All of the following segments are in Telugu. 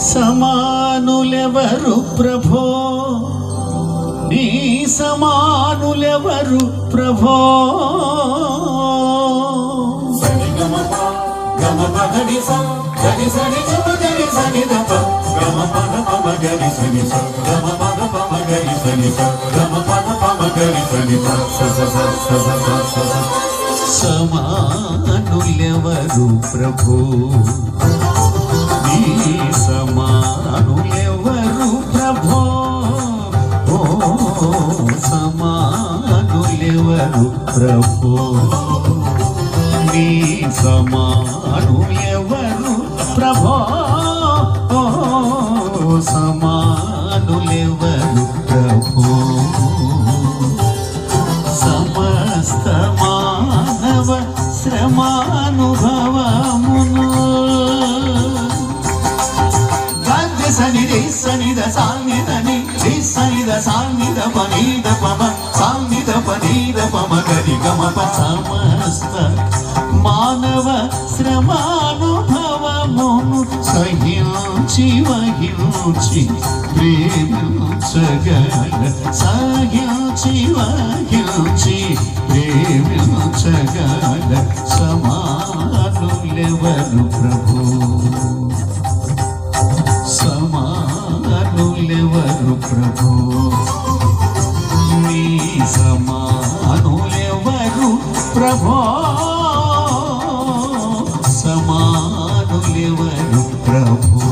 సమానులెవరు ప్రభో, నీ సమానులెవరు ప్రభో. సమానులెవరు ప్రభో, నీ సమానులెవరు ప్రభో. ఓ సమానులెవరు ప్రభో, నీ సమానులెవరు ప్రభో. ఓ సమానులెవరు ప్రభో. సమస్త మానవ శ్రమానుభవమును గద్య సనిధి సనిధ సాన్నిధని సనిధ సాన్నిధ పనీద పమ సాన్నిధ పనీద పమ గరి గమప. సమస్త మానవ శ్రమానుభవమును సహించి వహించి ప్రేమించగల, సహించి వహించి ప్రేమించగల సమానులెవరు ప్రభు. సమానులెవరు ప్రభు, నీ సమానులెవరు ప్రభో. సమానులెవరు ప్రభో.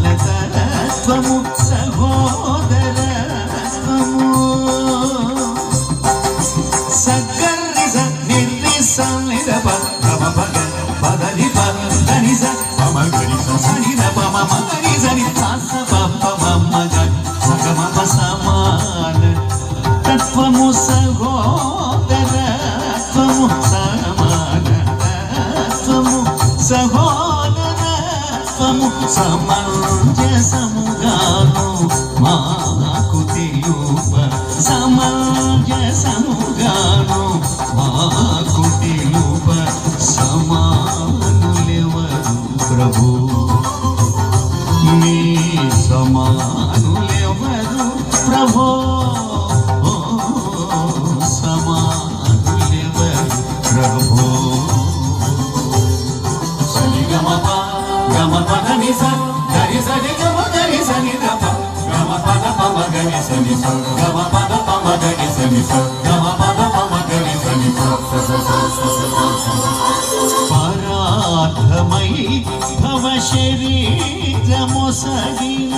సమానతత్వము సహోదరత్వము సగర్నిస నిర్నిస నిరప గమ పగ పదని పదని స పమ గరిస సని ర పమ మగరి సని తాస పమ మమ గ సగమ ప. సమాన తత్వము సహోదరత్వము సమానతత్వము సహోదరత్వము సమంజసముగాను మాకు తెలుప. సమంజసముగాను మాకు తెలుప. సమానులెవరు ప్రభు, నీ సమానులెవరు ప్రభో. సమానులెవరు ప్రభో. సని గమ ప గమ పద ని స గరి సని గమ గరి సని ద ప గమ పద పమ గరి సని స గమ పద పమ గరి సని స గమ పద పమ గరి సని స. పరాధమై భవ శరీరము సగిన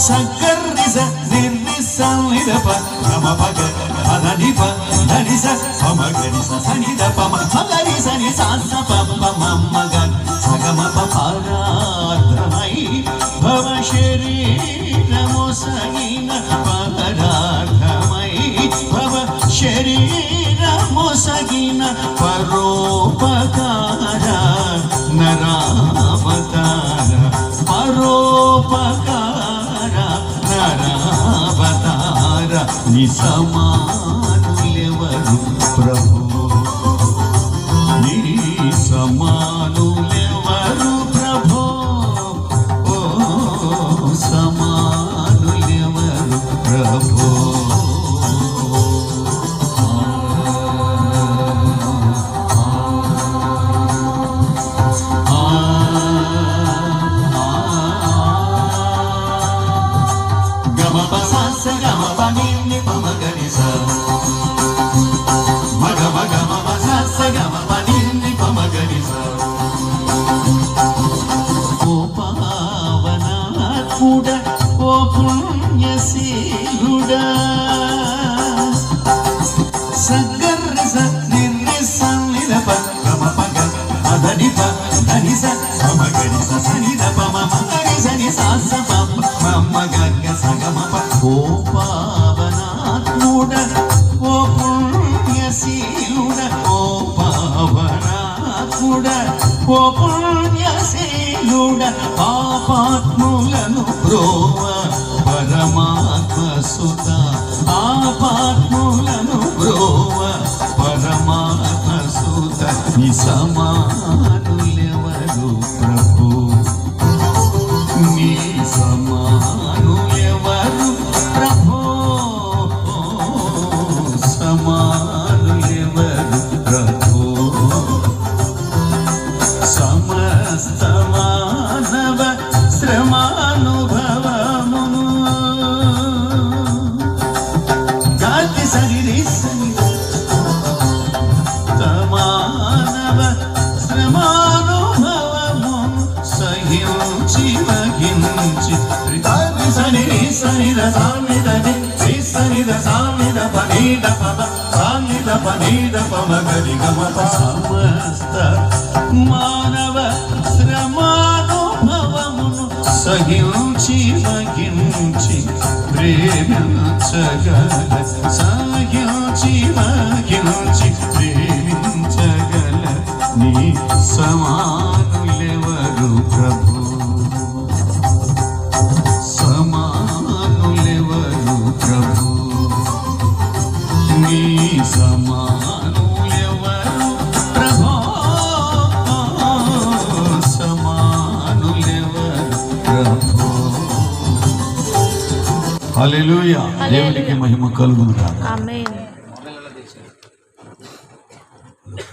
సగర్నిస నిర్నిస నిరప గమ పగ పదని పదని స పమ గరి స సని ద పమ మగరి సని సాస పమ మమ గ సగమ ప. పరాధమై భవ శరీరము సగిన పరాధమై భవ శరీరము సగిన పరోపకార నరావతార. పరోపకార నరావతార. నీ సమానులెవరు ప్రభు, నీ సమానులెవరు ప్రభో. ఓ సమానులెవరు ప్రభో. గమ ప స స గమ ప ని ని పమ గరి స మగ మగ మమ స స గమ ప ని ని పమ గరి స. ఓ పావనాత్ముడ, ఓ పుణ్యశీలుడ, సగర్ని స నిర్నిస నిరప గమ పగ అదని ప ధని స పమ గరి స సని ద పమ మగరి పాపాత్ములను బ్రోవ పరమాత్మ సుత ఆపాత్ములను బ్రోవ పరమాత్మ సుత నీ సమానులెవరు ప్రభు నీ సమానులెవరు ప్రభు సమానులెవరు ప్రభు సమస్త మానవ శ్రమానుభవమును గాతి సరి మానవ శ్రమానుభవమును సహించి వహించి సని సనిద సామిదని సనిద సామిద పనీద పద సామిద పనీద పమగరి గమప సమస్త మానవ శ్రమానుభవమును సహించి వహించి ప్రేమించగల సహించి వహించి ప్రేమించగల నీ సమానులెవరు ప్రభు సమానులెవరు ప్రభు నీ సమానులెవరు ప్రభు సమానులెవరు ప్రభు హల్లెలూయా దేవునికి మహిమ కలుగును గాక ఆమేన్.